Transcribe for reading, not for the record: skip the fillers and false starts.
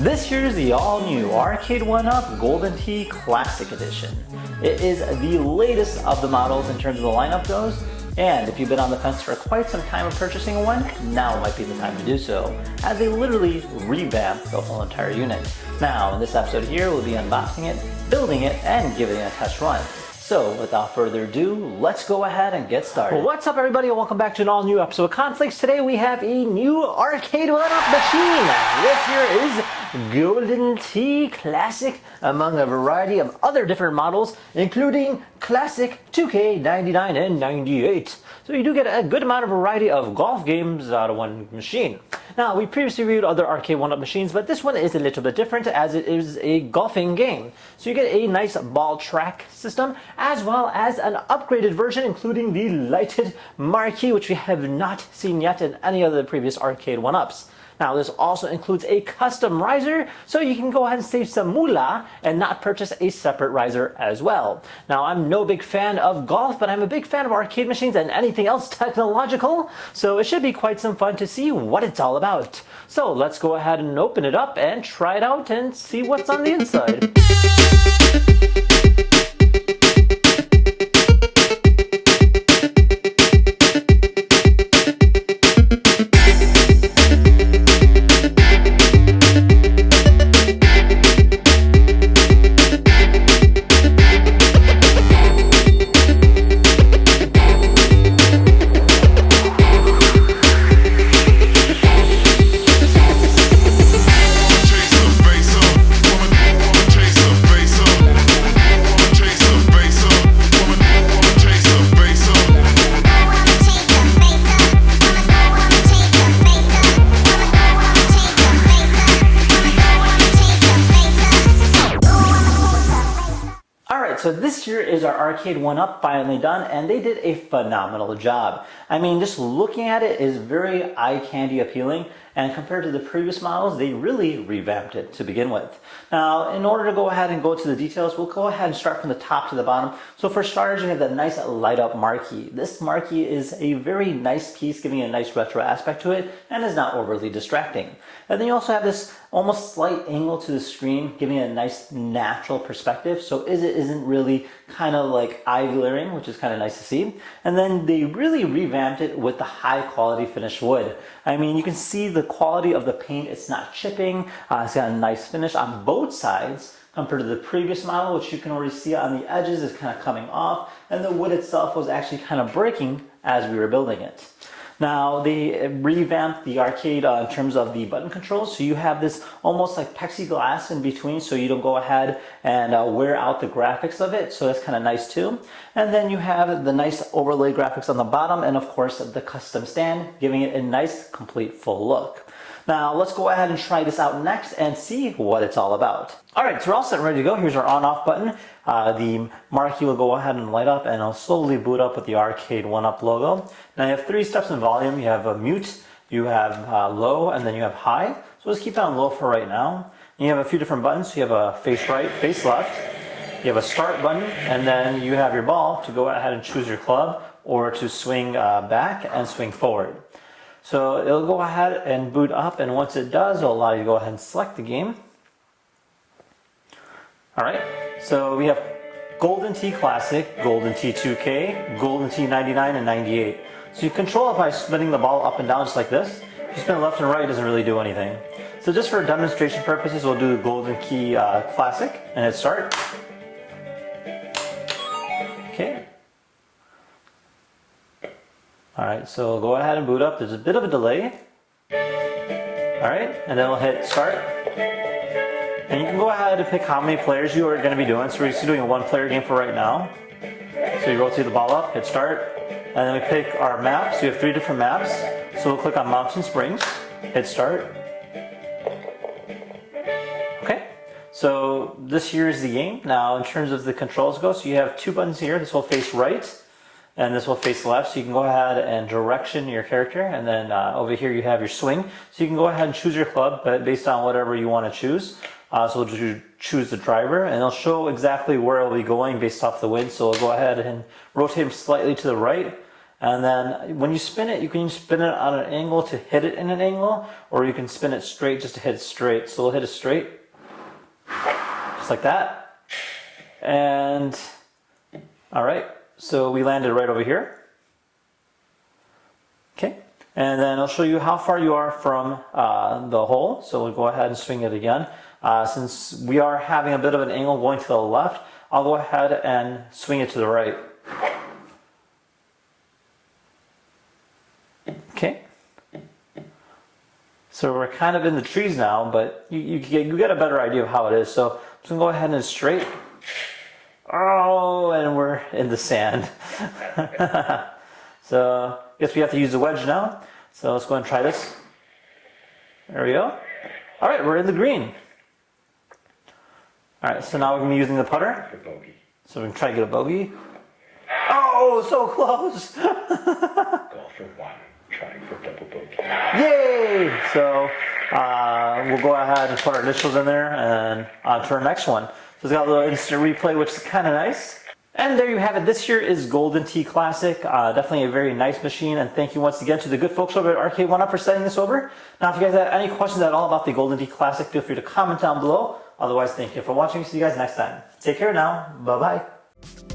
This year's the all-new Arcade1UP Golden Tee Classic Edition. It is the latest of the models in terms of the lineup goes, and if you've been on the fence for quite some time of purchasing one, now might be the time to do so, as they literally revamped the whole entire unit. Now, in this episode here, we'll be unboxing it, building it, and giving it a test run. So, without further ado, let's go ahead and get started. What's up, everybody, and welcome back to an all-new episode of Conflicts. Today we have a new Arcade1UP machine. This here is Golden Tee Classic, among a variety of other different models, including Classic, 2K, 99, and 98. So you do get a good amount of variety of golf games out of one machine. Now, we previously reviewed other Arcade1UP machines, but this one is a little bit different as it is a golfing game. So you get a nice ball track system, as well as an upgraded version, including the lighted marquee, which we have not seen yet in any of the previous Arcade1UPs. Now, this also includes a custom riser, so you can go ahead and save some moolah and not purchase a separate riser as well. Now, I'm no big fan of golf, but I'm a big fan of arcade machines and anything else technological, so it should be quite some fun to see what it's all about. So let's go ahead and open it up and try it out and see what's on the inside. So this year is our Arcade1UP finally done, and they did a phenomenal job. I mean, just looking at it is very eye candy appealing, and compared to the previous models, they really revamped it to begin with. Now, in order to go ahead and go to the details, we'll go ahead and start from the top to the bottom. So for starters, you have that nice light up marquee. This marquee is a very nice piece, giving a nice retro aspect to it, and is not overly distracting. And then you also have this almost slight angle to the screen, giving it a nice natural perspective, so it isn't really kind of like eye glaring, which is kind of nice to see. And then they really revamped it with the high quality finished wood. I mean, you can see the quality of the paint. It's not chipping. It's got a nice finish on both sides compared to the previous model, which you can already see on the edges is kind of coming off, and the wood itself was actually kind of breaking as we were building it. Now, they revamped the arcade in terms of the button controls, so you have this almost like plexiglass in between, so you don't go ahead and wear out the graphics of it, so that's kind of nice too. And then you have the nice overlay graphics on the bottom, and of course the custom stand, giving it a nice complete full look. Now, let's go ahead and try this out next and see what it's all about. Alright, so we're all set and ready to go. Here's our on-off button. The marquee will go ahead and light up, and it'll slowly boot up with the Arcade1UP logo. Now, you have three steps in volume. You have a mute, you have low, and then you have high. So let's keep it on low for right now. And you have a few different buttons. So you have a face right, face left. You have a start button, and then you have your ball to go ahead and choose your club, or to swing back and swing forward. So it'll go ahead and boot up, and once it does, it'll allow you to go ahead and select the game. Alright, so we have Golden Tee Classic, Golden Tee 2K, Golden Tee 99, and 98. So you control it by spinning the ball up and down just like this. If you spin it left and right, it doesn't really do anything. So just for demonstration purposes, we'll do the Golden Tee Classic, and hit start. Okay. Alright, so go ahead and boot up. There's a bit of a delay. Alright, and then we'll hit start. And you can go ahead and pick how many players you are going to be doing. So we're just doing a one-player game for right now. So you rotate the ball up, hit start, and then we pick our maps. We have three different maps. So we'll click on Mountain Springs, hit start. Okay, so this here is the game. Now, in terms of the controls go, so you have two buttons here. This will face right, and this will face left, so you can go ahead and direction your character, and then over here you have your swing, so you can go ahead and choose your club, but based on whatever you want to choose. So we'll choose the driver, and it'll show exactly where it'll be going based off the wind, so we'll go ahead and rotate him slightly to the right, And then when you spin it, you can spin it on an angle to hit it in an angle, or you can spin it straight just to hit it straight. So we'll hit it straight, just like that. And all right, so we landed right over here. Okay, and then I'll show you how far you are from the hole. So we'll go ahead and swing it again. Since we are having a bit of an angle going to the left, I'll go ahead and swing it to the right. Okay. So we're kind of in the trees now, but you get a better idea of how it is. So I'm just going to go ahead and straight. Oh, and we're in the sand. So I guess we have to use the wedge now. So let's go and try this. There we go. All right, we're in the green. All right, so now we're going to be using the putter. So we can try to get a bogey. Oh, so close. Go for one, trying for double bogey. Yay! So we'll go ahead and put our initials in there and on to our next one. So it's got a little instant replay, which is kind of nice. And there you have it. This here is Golden Tee Classic. Definitely a very nice machine. And thank you once again to the good folks over at Arcade1UP for sending this over. Now, if you guys have any questions at all about the Golden Tee Classic, feel free to comment down below. Otherwise, thank you for watching. See you guys next time. Take care now. Bye-bye.